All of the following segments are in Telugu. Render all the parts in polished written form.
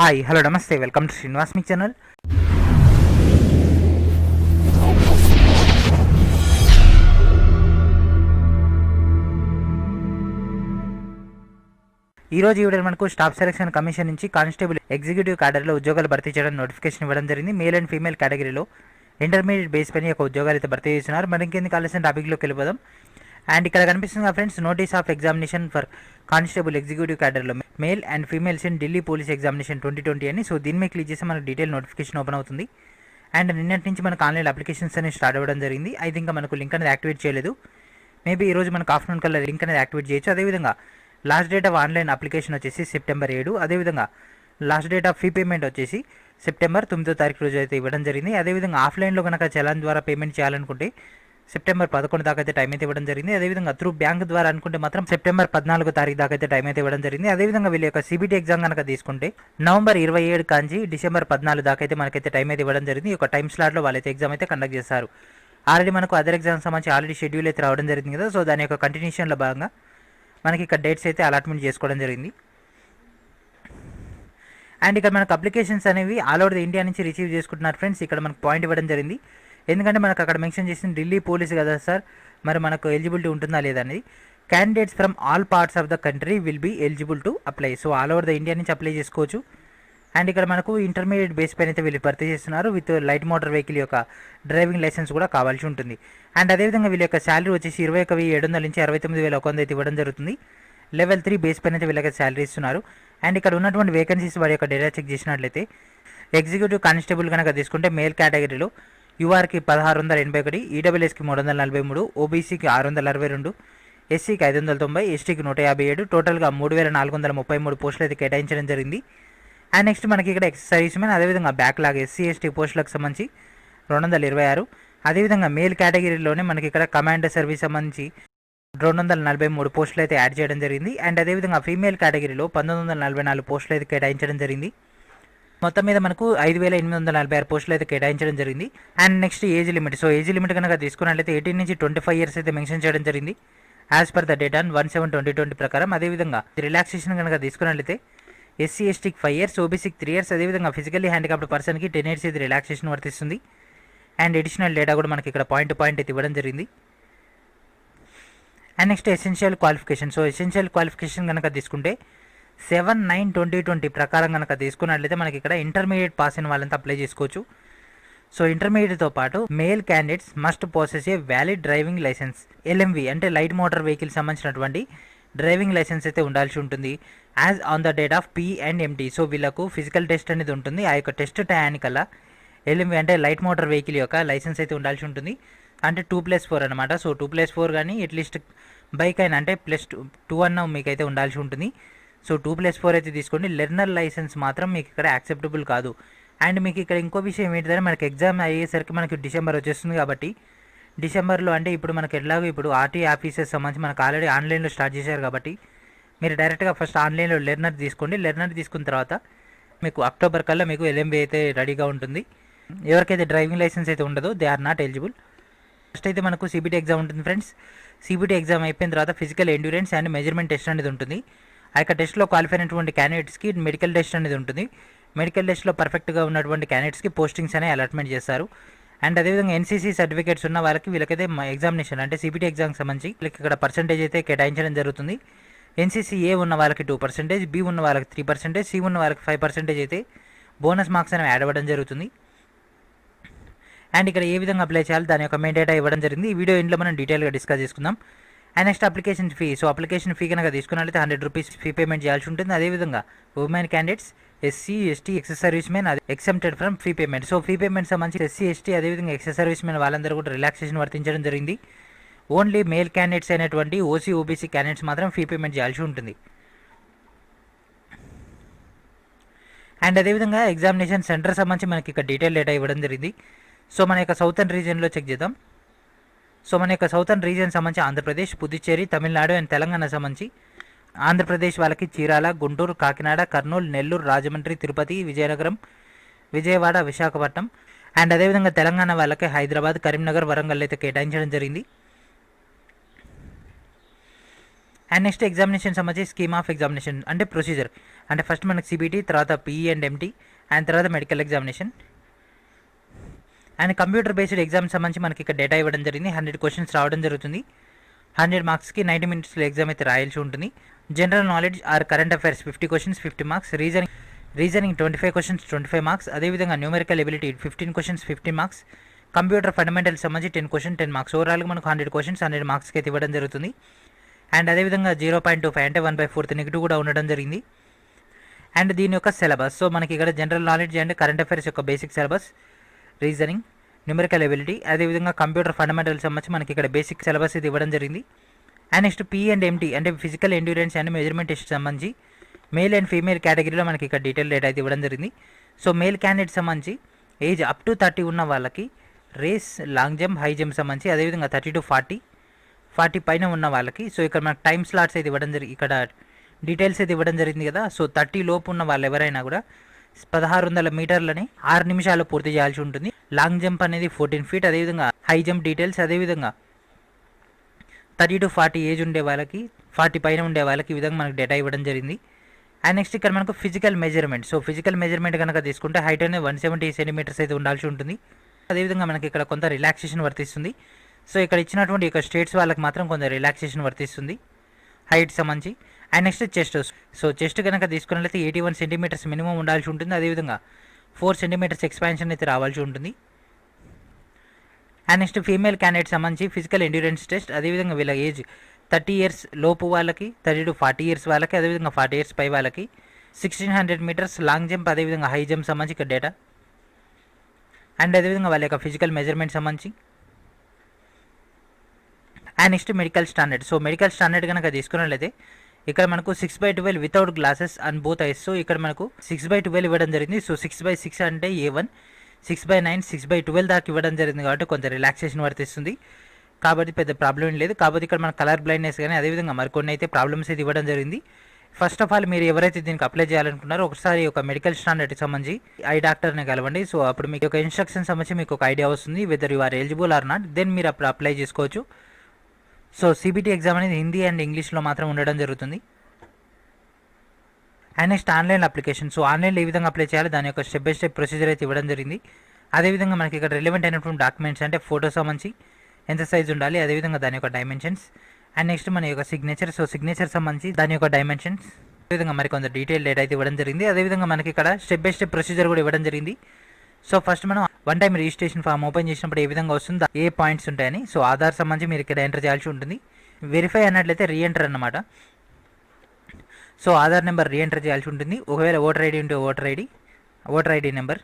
హాయ్ హలో నమస్తే welcome to Srinivas me channel. ఈరోజు వీడియో మనకు స్టాఫ్ సెలక్షన్ కమిషన్ నుంచి కానిస్టేబుల్ ఎగ్జిక్యూటివ్ క్యాడర్లో ఉద్యోగాలు భర్తీ చేయడం నోటిఫికేషన్ ఇవ్వడం జరిగింది. మేల్ అండ్ ఫీమేల్ కేటగిరీలో ఇంటర్మీడియట్ బేస్ పైన ఒక ఉద్యోగాలు అయితే భర్తీ చేస్తున్నారు. మరి ఇంకెందుకు ఆలస్యం టాపిక్లోకి వెళ్ళిపోదాం. అండ్ ఇక్కడ కనిపిస్తుంది friends, notice of examination for constable executive క్యాడర్లో male and females in Delhi police examination 2020 అని. సో దీని మీద క్లిక్ చేస్తే మనకు డీటెయిల్ నోటిఫికేషన్ ఓపెన్ అవుతుంది. అండ్ నిన్నటి నుంచి మనకు ఆన్లైన్ అప్లికేషన్స్ అనేవి స్టార్ట్ అవ్వడం జరిగింది. అయితే ఇంకా మనకు లింక్ అనేది యాక్టివేట్ చేయలేదు. మేబీ ఈరోజు మనకు ఆఫ్టర్నూన్ కల్లా లింక్ అనేది యాక్టివేట్ చేయొచ్చు. అదేవిధంగా last date of online application వచ్చేసి సెప్టెంబర్ 7. అదేవిధంగా last date of fee payment వచ్చేసి సెప్టెంబర్ 9 రోజు అయితే ఇవ్వడం జరిగింది. అదేవిధంగా ఆఫ్లైన్లో కనుక చలాన్ ద్వారా పేమెంట్ చేయాలనుకుంటే సెప్టెంబర్ 11 దాకా అయితే టైం అయితే ఇవ్వడం జరిగింది. అదేవిధంగా త్రూ బ్యాంక్ ద్వారా అనుకుంటే మాత్రం సెప్టెంబర్ 14 దాకా అయితే టైం అయితే ఇవ్వడం జరిగింది. అదేవిధంగా వీళ్ళ యొక్క సిబిటీ ఎగ్జామ్ కనుక తీసుకుంటే నవంబర్ 27 కాంచి డిసెంబర్ 14 దాకా అయితే మనకైతే టైం అయితే ఇవ్వడం జరిగింది. ఈ యొక్క టైం స్లాట్లో వాళ్ళైతే ఎగ్జామ్ అయితే కండక్ట్ చేస్తారు. ఆల్రెడీ మనకు అదర్ ఎగ్జామ్స్ సంబంధించి ఆల్రెడీ షెడ్యూల్ అయితే రావడం జరిగింది కదా. సో దాని యొక్క కంటిన్యూషన్లో భాగంగా మనకి ఇక్కడ డేట్స్ అయితే అలాట్మెంట్ చేసుకోవడం జరిగింది. అండ్ ఇక్కడ మనకు అప్లికేషన్స్ అనేవి ఆల్ ఓవర్ ది ఇండియా నుంచి రిసీవ్ చేసుకుంటున్నారు ఫ్రెండ్స్. ఇక్కడ మనకు పాయింట్ ఇవ్వడం జరిగింది. ఎందుకంటే మనకు అక్కడ మెన్షన్ చేసిన ఢిల్లీ పోలీస్ కదా సార్, మరి మనకు ఎలిజిబిలిటీ ఉంటుందా లేదా అనేది. Candidates from all parts of the country will be eligible to apply. So all over the India నుంచి అప్లై చేసుకోవచ్చు. అండ్ ఇక్కడ మనకు ఇంటర్మీడియట్ బేస్ పైన అయితే వీళ్ళు భర్తీ చేస్తున్నారు. విత్ లైట్ మోటార్ వెహికల్ యొక్క డ్రైవింగ్ లైసెన్స్ కూడా కావాల్సి ఉంటుంది. అండ్ అదేవిధంగా వీళ్ళ యొక్క శాలరీ వచ్చేసి 21,700 నుంచి 69,100 అయితే ఇవ్వడం జరుగుతుంది. లెవెల్ 3 బేస్ పైన అయితే వీళ్ళకి శాలరీ ఇస్తున్నారు. అండ్ ఇక్కడ ఉన్నటువంటి వేకెన్సీస్ వారి యొక్క డేటా చెక్ చేసినట్లయితే ఎగ్జిక్యూటివ్ కానిస్టేబుల్ కనుక తీసుకుంటే మేల్ కేటగిరీలో యూఆర్కి 1681, ఈడబ్ల్యూఎస్కి 343, ఓబీసీకి 662, ఎస్సీకి 590, ఎస్టీకి 157, టోటల్గా 3,433 పోస్టులు అయితే కేటాయించడం జరిగింది. అండ్ నెక్స్ట్ మనకి ఇక్కడ ఎక్సైజ్ మెన్, అదేవిధంగా బ్యాక్లాగ్ ఎస్సీ ఎస్టీ పోస్టులకు సంబంధించి 226, అదేవిధంగా మేల్ కేటగిరీలోనే మనకి ఇక్కడ కమాండర్ సర్వీస్ సంబంధించి 243 పోస్టులు అయితే యాడ్ చేయడం జరిగింది. అండ్ అదేవిధంగా ఫీమేల్ కేటగిరీలో 1944 పోస్టులు అయితే కేటాయించడం జరిగింది. మొత్తం మీద మనకు 5,846 పోస్టులు అయితే కేటాయించడం జరిగింది. And next age limit. So age limit కనుక తీసుకున్నట్లయితే 18 నుంచి 25 ఇయర్స్ అయితే మెన్షన్ చేయడం జరిగింది as per the date on 1/7/2020 ప్రకారం. అదేవిధంగా రిలాక్సేషన్ కనుక తీసుకున్నట్లయితే ఎస్సీ ఎస్టీకి 5 ఇయర్స్, ఓబీసీకి 3 ఇయర్స్, అదేవిధంగా ఫిజికల్లీ హ్యాండిక్యాప్డ్ పర్సన్కి 10 ఇయర్స్ అయితే రిలాక్సేషన్ వర్తిస్తుంది. అండ్ అడిషనల్ డేటా కూడా మనకి ఇక్కడ పాయింట్ టు పాయింట్ అయితే ఇవ్వడం జరిగింది. And next essential qualification. So essential qualification కనుక తీసుకుంటే 7/9/2020 ప్రకారం కనుక తీసుకున్నట్లయితే మనకి ఇక్కడ ఇంటర్మీడియట్ పాస్ అయిన వాళ్ళంతా అప్లై చేసుకోవచ్చు. సో ఇంటర్మీడియట్తో పాటు male candidates must possess a valid driving licence, LMV అంటే లైట్ మోటార్ వెహికల్ సంబంధించినటువంటి డ్రైవింగ్ లైసెన్స్ అయితే ఉండాల్సి ఉంటుంది as on the date of PNMT. So వీళ్ళకు ఫిజికల్ టెస్ట్ అనేది ఉంటుంది. ఆ యొక్క టెస్ట్ టయానికల్లా ఎల్ఎంవి అంటే లైట్ మోటార్ వెహికల్ యొక్క లైసెన్స్ అయితే ఉండాల్సి ఉంటుంది. అంటే 2+4 అనమాట. సో 2+4 కానీ అట్లీస్ట్ బైక్ అయినా అంటే +2 అన్న మీకు అయితే ఉండాల్సి ఉంటుంది. సో 2+4 అయితే తీసుకోండి. లెర్నర్ లైసెన్స్ మాత్రం మీకు ఇక్కడ యాక్సెప్టబుల్ కాదు. అండ్ మీకు ఇక్కడ ఇంకో విషయం ఏంటంటే మనకి ఎగ్జామ్ అయ్యేసరికి మనకి డిసెంబర్ వచ్చేస్తుంది కాబట్టి డిసెంబర్లో అంటే ఇప్పుడు మనకి ఎట్లాగో ఇప్పుడు ఆర్టీ ఆఫీసెస్ సంబంధించి మనకు ఆల్రెడీ ఆన్లైన్లో స్టార్ట్ చేశారు కాబట్టి మీరు డైరెక్ట్గా ఫస్ట్ ఆన్లైన్లో లెర్నర్ తీసుకోండి. లెర్నర్ తీసుకున్న తర్వాత మీకు అక్టోబర్ కల్లా మీకు LMB అయితే రెడీగా ఉంటుంది. ఎవరికైతే డ్రైవింగ్ లైసెన్స్ అయితే ఉండదో they are not eligible. First అయితే మనకు సిబిటీ ఎగ్జామ్ ఉంటుంది ఫ్రెండ్స్. సిబిటీ ఎగ్జామ్ అయిపోయిన తర్వాత physical endurance and measurement test అనేది ఉంటుంది. ఆ యొక్క టెస్ట్లో క్వాలిఫై అయినటువంటి క్యాండిడేట్స్కి మెడికల్ టెస్ట్ అనేది ఉంటుంది. మెడికల్ టెస్ట్లో పర్ఫెక్ట్గా ఉన్నటువంటి క్యాండిడేట్స్కి పోస్టింగ్స్ అనేవి అలాట్మెంట్ చేస్తారు. అండ్ అదేవిధంగా NCC సర్టిఫికేట్స్ ఉన్న వాళ్ళకి వీళ్ళకైతే ఎగ్జామినేషన్ అంటే సిబిటీ ఎగ్జామ్కి సంబంధించి వీళ్ళకి ఇక్కడ పర్సెంటేజ్ అయితే కేటాయించడం జరుగుతుంది. NCC A ఉన్న వాళ్ళకి 2%, B ఉన్న వాళ్ళకి 3%, C ఉన్న వాళ్ళకి 5% అయితే బోనస్ మార్క్స్ అనేవి యాడ్ అవ్వడం జరుగుతుంది. అండ్ ఇక్కడ ఏ విధంగా అప్లై చేయాలి దాని యొక్క మెయిన్ డేటా ఇవ్వడం జరిగింది. ఈ వీడియో ఇంట్లో మనం డీటెయిల్గా డిస్కస్ చేసుకుందాం. And next application fee. So application fee కనుక తీసుకున్నట్లయితే 100 రూపీస్ ఫీ పేమెంట్ చేయాల్సి ఉంటుంది. అదేవిధంగా women candidates, SC ST ex service men exempted from fee payment. So fee payment సంబంధించి ఎస్సీ ఎస్టీ అదేవిధంగా ఎక్స్ సర్వీస్ మెన్ వాళ్ళందరూ కూడా రిలాక్సేషన్ వర్తించడం జరిగింది. ఓన్లీ మేల్ క్యాండిడేట్స్ అయినటువంటి ఓసీ ఓబీసీ క్యాండిడేట్స్ మాత్రం ఫీ పేమెంట్ చేయాల్సి ఉంటుంది. అండ్ అదేవిధంగా ఎగ్జామినేషన్ సెంటర్ సంబంధించి మనకి ఇక్కడ డీటెయిల్ డేటా ఇవ్వడం జరిగింది. సో మన యొక్క సౌతర్న్ రీజియన్లో చెక్ చేద్దాం. సో మన యొక్క సౌతర్న్ రీజియన్ సంబంధించి ఆంధ్రప్రదేశ్, పుదుచ్చేరి, తమిళనాడు అండ్ తెలంగాణ సంబంధించి ఆంధ్రప్రదేశ్ వాళ్ళకి చీరాల, గుంటూరు, కాకినాడ, కర్నూలు, నెల్లూరు, రాజమండ్రి, తిరుపతి, విజయనగరం, విజయవాడ, విశాఖపట్నం అండ్ అదేవిధంగా తెలంగాణ వాళ్ళకి హైదరాబాద్, కరీంనగర్, వరంగల్ అయితే కేటాయించడం జరిగింది. అండ్ నెక్స్ట్ ఎగ్జామినేషన్ సంబంధించి స్కీమ్ ఆఫ్ ఎగ్జామినేషన్ అంటే ప్రొసీజర్, అంటే ఫస్ట్ మనకి సిబిటీ, తర్వాత పిఈ అండ్ ఎంటీ, అండ్ తర్వాత medical examination. And computer based exam సంబంధించి మనకి ఇక్కడ డేటా ఇవ్వడం జరిగింది. 100 క్వశ్చన్స్ రావడం జరుగుతుంది. 100 మార్క్స్కి 90 మినిట్స్లో ఎగ్జామ్ అయితే రాయాల్సి ఉంటుంది. General knowledge or current affairs 50 questions 50 marks, reasoning 25 questions 25 marks, అదేవిధంగా numerical ability 15 questions 15 marks, computer fundamentals సంబంధించి 10 క్వశ్చన్ 10 మార్క్స్. ఓవరాల్గా మనకు 100 క్వశ్చన్స్ 100 మార్క్స్కి అయితే ఇవ్వడం జరుగుతుంది. అండ్ అదేవిధంగా 0.25 అంటే 1/4 నెగిటివ్ కూడా ఉండడం జరిగింది. అండ్ దీని యొక్క సిలబస్, సో మనకి ఇక్కడ general knowledge and current affairs యొక్క basic syllabus, reasoning, numerical ability, అదేవిధంగా కంప్యూటర్ ఫండమెంటల్స్ సంబంధించి మనకి ఇక్కడ బేసిక్ సిలబస్ ఇది ఇవ్వడం జరిగింది. And next P and MT అంటే physical endurance and measurement test సంబంధించి మేల్ అండ్ ఫీమేల్ కేటగిరీలో మనకి ఇక్కడ డీటెయిల్ డేటా అయితే ఇవ్వడం జరిగింది. సో మేల్ క్యాండిడేట్ సంబంధించి ఏజ్ అప్ టు 30 ఉన్న వాళ్ళకి race, long jump, high jump సంబంధించి, అదేవిధంగా 30 to 40 పైన ఉన్న వాళ్ళకి, సో ఇక్కడ మనకు టైమ్ స్లాట్స్ అయితే ఇవ్వడం జరిగింది, ఇక్కడ డీటెయిల్స్ అయితే ఇవ్వడం జరిగింది కదా. సో 30 లోపు ఉన్న వాళ్ళు ఎవరైనా కూడా 1600 మీటర్లని 6 నిమిషాల్లో పూర్తి చేయాల్సి ఉంటుంది. లాంగ్ జంప్ అనేది 14 feet, అదేవిధంగా హై జంప్ డీటెయిల్స్, అదేవిధంగా 30 to 40 ఏజ్ ఉండే వాళ్ళకి, 40 పైన ఉండే వాళ్ళకి ఈ విధంగా మనకు డేటా ఇవ్వడం జరిగింది. అండ్ నెక్స్ట్ ఇక్కడ మనకు physical measurement, so physical measurement కనుక తీసుకుంటే హైట్ అనేది 170 సెంటీమీటర్స్ అయితే ఉండాల్సి ఉంటుంది. అదేవిధంగా మనకి ఇక్కడ కొంత రిలాక్సేషన్ వర్తిస్తుంది. సో ఇక్కడ ఇచ్చినటువంటి యొక్క స్టేట్స్ వాళ్ళకి మాత్రం కొంత రిలాక్సేషన్ వర్తిస్తుంది హైట్ సంబంధించి. And next chest, so chest కనుక తీసుకున్నట్లయితే 81 సెంటీమీటర్స్ మినిమం ఉండాల్సి ఉంటుంది. అదేవిధంగా 4 సెంటీమీటర్స్ ఎక్స్పాన్షన్ అయితే రావాల్సి ఉంటుంది. అండ్ నెక్స్ట్ ఫీమేల్ క్యాండిడేట్ సంబంధించి ఫిజికల్ ఎండ్యూరెన్స్ టెస్ట్, అదేవిధంగా వీళ్ళ ఏజ్ 30 years లోపు వాళ్ళకి, 30 to 40 years వాళ్ళకి, అదేవిధంగా 40 years పై వాళ్ళకి 1600 మీటర్స్ లాంగ్ జంప్, అదేవిధంగా హై జంప్ సంబంధించి ఇక్కడ డేటా. అండ్ అదేవిధంగా వాళ్ళ యొక్క ఫిజికల్ మెజర్మెంట్ సంబంధించి. And next medical standard, so medical standard కనుక తీసుకున్నట్లయితే ఇక్కడ మనకు 6/12 without glasses and both eyes, so ఇక్కడ మనకు 6/12 ఇవ్వడం జరిగింది. సో 6/6 అంటే A1, 6/9, 6/12 దాకా ఇవ్వడం జరిగింది కాబట్టి కొంత రిలాక్సేషన్ వర్తిస్తుంది, కాబట్టి పెద్ద ప్రాబ్లం లేదు. కాబట్టి ఇక్కడ మన కలర్ బ్లైండ్నెస్ కానీ అదేవిధంగా మరికొన్ని అయితే ప్రాబ్లమ్స్ అయితే ఇవ్వడం జరిగింది. ఫస్ట్ ఆఫ్ ఆల్ మీరు ఎవరైతే దీనికి అప్లై చేయాలనుకున్నారో ఒకసారి ఒక మెడికల్ స్టాండర్డ్కి సంబంధించి ఐ డాక్టర్ని కలవండి. సో అప్పుడు మీకు ఒక ఇన్స్ట్రక్షన్ సంబంధించి మీకు ఒక ఐడియా వస్తుంది, whether you are eligible or not, then మీరు అప్పుడు అప్లై చేసుకోవచ్చు. సో సిబిటీ ఎగ్జామ్ అనేది హిందీ అండ్ ఇంగ్లీష్లో మాత్రం ఉండడం జరుగుతుంది. And next online application, so ఆన్లైన్లో ఏ విధంగా అప్లై చేయాలి దాని యొక్క స్టెప్ బై స్టెప్ ప్రొసీజర్ అయితే ఇవ్వడం జరిగింది. అదేవిధంగా మనకి ఇక్కడ రిలవెంట్ అయినటువంటి డాక్యుమెంట్స్ అంటే ఫోటో సంబంధించి ఎంత సైజ్ ఉండాలి, అదేవిధంగా దాని యొక్క డైమెన్షన్స్, అండ్ నెక్స్ట్ మన యొక్క సిగ్నేచర్, సో సిగ్నేచర్ సంబంధించి దాని యొక్క డైమెన్షన్స్, అదేవిధంగా మరి కొంత డీటెయిల్ డేటా అయితే ఇవ్వడం జరిగింది. అదేవిధంగా మనకి ఇక్కడ స్టెప్ బై స్టెప్ ప్రొసీజర్ కూడా ఇవ్వడం జరిగింది. సో ఫస్ట్ మనం one time registration form open చేసినప్పుడు ఏ విధంగా వస్తుంది, ఏ పాయింట్స్ ఉంటాయని, సో ఆధార్ సంబంధించి మీరు ఇక్కడ ఎంటర్ చేయాల్సి ఉంటుంది. వెరిఫై అన్నట్లయితే రీఎంటర్ అన్నమాట. సో ఆధార్ నెంబర్ రీఎంటర్ చేయాల్సి ఉంటుంది. ఒకవేళ ఓటర్ ఐడి ఉంటే ఓటర్ ఐడి నెంబర్,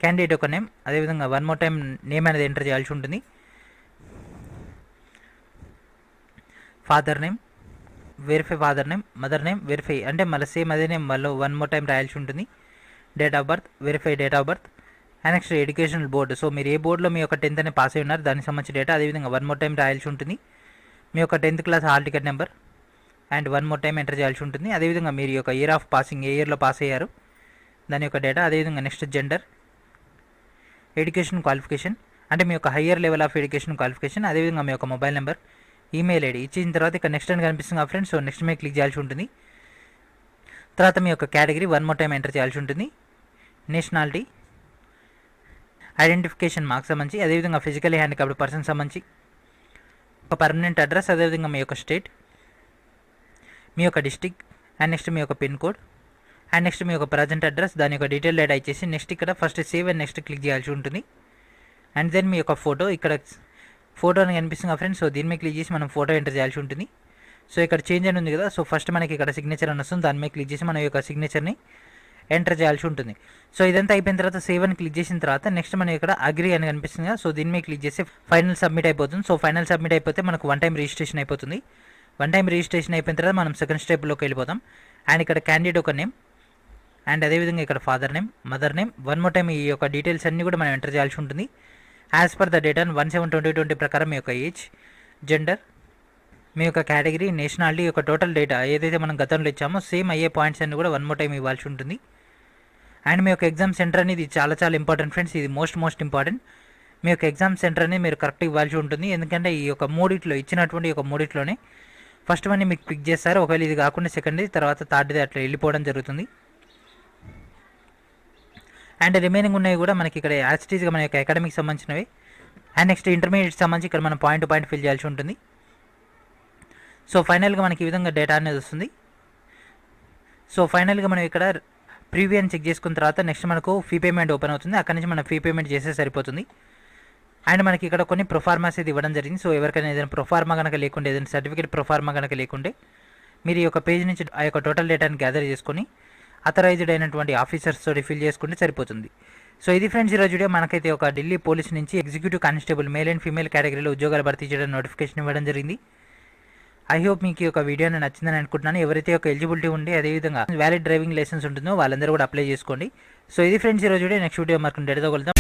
క్యాండిడేట్ ఒక నేమ్, అదేవిధంగా వన్ మోర్ టైం నేమ్ అనేది ఎంటర్ చేయాల్సి ఉంటుంది. Father name, verify father name, mother name verify అంటే మళ్ళీ సేమ్ అదే నేమ్ మళ్ళీ వన్ మోర్ టైం రాయాల్సి ఉంటుంది. Date of birth, verify date of birth. And next educational board, so మీరు ఏ బోర్డులో మీ యొక్క 10th అని పాస్ అయి ఉన్నారు దానికి సంబంధించి డేటా, అదేవిధంగా వన్ మోర్ టైం రాయాల్సి ఉంటుంది. మీ యొక్క 10th class hall ticket number and one more time enter చేయాల్సి ఉంటుంది. అదేవిధంగా మీరు యొక్క ఇయర్ ఆఫ్ పాసింగ్, ఏ ఇయర్లో పాస్ అయ్యారు దాని యొక్క డేటా, అదేవిధంగా నెక్స్ట్ జెండర్, ఎడ్యుకేషన్ క్వాలిఫికేషన్ అంటే మీ యొక్క higher level of education qualification, అదేవిధంగా మీ యొక్క మొబైల్ నెంబర్, ఈమెయిల్ ఐడి ఇచ్చిన తర్వాత ఇక్కడ నెక్స్ట్ అని కనిపిస్తుంది ఫ్రెండ్స్. సో నెక్స్ట్ మీద క్లిక్ చేయాల్సి ఉంటుంది. తర్వాత మీ యొక్క category one more time enter చేయాల్సి ఉంటుంది. నేషనాలిటీ, ఐడెంటిఫికేషన్ మార్క్స్ సంబంధించి, అదేవిధంగా ఫిజికలీ హ్యాండిక్యాప్డ్ పర్సన్ సంబంధించి ఒక పర్మనెంట్ అడ్రస్, అదేవిధంగా మీ యొక్క స్టేట్, మీ యొక్క డిస్టిక్, అండ్ నెక్స్ట్ మీ యొక్క పిన్ కోడ్, అండ్ నెక్స్ట్ మీ యొక్క ప్రజెంట్ అడ్రస్, దాని యొక్క డీటెయిల్ డేటా ఇచ్చేసి నెక్స్ట్ ఇక్కడ first save and next click చేయాల్సి ఉంటుంది. అండ్ దెన్ మీ యొక్క ఫోటో, ఇక్కడ ఫోటో అని కనిపిస్తుంది ఫ్రెండ్స్. సో దీని మీద క్లిక్ చేసి మనం ఫోటో ఎంటర్ చేయాల్సి ఉంటుంది. సో ఇక్కడ చేంజ్ అని ఉంది కదా, సో ఫస్ట్ మనకి ఇక్కడ సిగ్నేచర్ అని వస్తుంది, దాని మీద క్లిక్ చేసి మన యొక్క సిగ్నేచర్ని ఎంటర్ చేయాల్సి ఉంటుంది. సో ఇదంతా అయిపోయిన తర్వాత సేవ్ అని క్లిక్ చేసిన తర్వాత నెక్స్ట్ మనం ఇక్కడ అగ్రీ అని కనిపిస్తుంది కదా, సో దీని మీద క్లిక్ చేసి ఫైనల్ సబ్మిట్ అయిపోతుంది. సో ఫైనల్ సబ్మిట్ అయిపోతే మనకు వన్ టైం రిజిస్ట్రేషన్ అయిపోతుంది. వన్ టైం రిజిస్ట్రేషన్ అయిపోయిన తర్వాత మనం సెకండ్ స్టెప్లోకి వెళ్ళిపోతాం. అండ్ ఇక్కడ క్యాండిడేట్ ఒక నేమ్, అండ్ అదేవిధంగా ఇక్కడ father name, mother name, one more time ఈ యొక్క డీటెయిల్స్ అన్నీ కూడా మనం ఎంటర్ చేయాల్సి ఉంటుంది. యాజ్ పర్ ద డేటా 1/7/2020 ప్రకారం మీ యొక్క ఏజ్, జెండర్, మీ యొక్క కేటగిరీ, నేషనాలిటీ యొక్క టోటల్ డేటా ఏదైతే మనం గతంలో ఇచ్చామో సేమ్ అయ్యే పాయింట్స్ అన్ని కూడా వన్ మోర్ టైం ఇవ్వాల్సి ఉంటుంది. అండ్ మీ యొక్క ఎగ్జామ్ సెంటర్ అనేది చాలా చాలా ఇంపార్టెంట్ ఫ్రెండ్స్, ఇది మోస్ట్ ఇంపార్టెంట్. మీ యొక్క ఎగ్జామ్ సెంటర్ అనేది మీరు కరెక్ట్ ఇవ్వాల్సి ఉంటుంది. ఎందుకంటే ఈ యొక్క మూడిట్లో ఇచ్చినటువంటి ఒక మూడిట్లోనే ఫస్ట్ వన్ మీకు పిక్ చేస్తారు. ఒకవేళ ఇది కాకుండా సెకండ్ది, తర్వాత థర్డ్ది అట్లా వెళ్ళిపోవడం జరుగుతుంది. అండ్ రిమైనింగ్ ఉన్నవి కూడా మనకి ఇక్కడ యాజిటీస్గా మన యొక్క అకాడమిక్ సంబంధించినవి. అండ్ నెక్స్ట్ ఇంటర్మీడియట్ సంబంధించి ఇక్కడ మనం పాయింట్ టు పాయింట్ ఫిల్ చేయాల్సి ఉంటుంది. సో ఫైనల్గా మనకి ఈ విధంగా డేటా అనేది వస్తుంది. సో ఫైనల్గా మనం ఇక్కడ ప్రీవ్యూ అని చెక్ చేసుకున్న తర్వాత నెక్స్ట్ మనకు ఫీ పేమెంట్ ఓపెన్ అవుతుంది. అక్కడ నుంచి మనం ఫీ పేమెంట్ చేస్తే సరిపోతుంది. అండ్ మనకి ఇక్కడ కొన్ని ప్రొఫార్మాస్ ఇది ఇవ్వడం జరిగింది. సో ఎవరికైనా ఏదైనా ప్రొఫార్మా కనుక లేకుంటే, ఏదైనా సర్టిఫికేట్ ప్రొఫార్మా కనుక లేకుంటే మీరు ఈ యొక్క పేజ్ నుంచి ఆ యొక్క టోటల్ డేటాని గ్యాదర్ చేసుకొని అథరైజ్డ్ అయినటువంటి ఆఫీసర్స్ తోటి ఫిల్ చేసుకుంటే సరిపోతుంది. సో ఇది ఫ్రెండ్స్ ఈరోజు వీడియో. మనకైతే ఒక ఢిల్లీ పోలీస్ నుంచి executive constable male and female కేటగిరీలో ఉద్యోగాలు భర్తీ చేయడం నోటిఫికేషన్ ఇవ్వడం జరిగింది. ఐ హోప్ మీకు ఈ యొక్క వీడియో నచ్చిందని అనుకుంటున్నాను. ఎవరైతే ఒక ఎలిజిబిలిటీ ఉండి అదేవిధంగా వ్యాలిడ్ డ్రైవింగ్ లైసెన్స్ ఉంటుందో వాళ్ళందరూ కూడా అప్లై చేసుకోండి. సో ఇది ఫ్రెండ్స్ ఈరోజు వీడియో. నెక్స్ట్ వీడియో మనకు డేటాతో కలుద్దాం.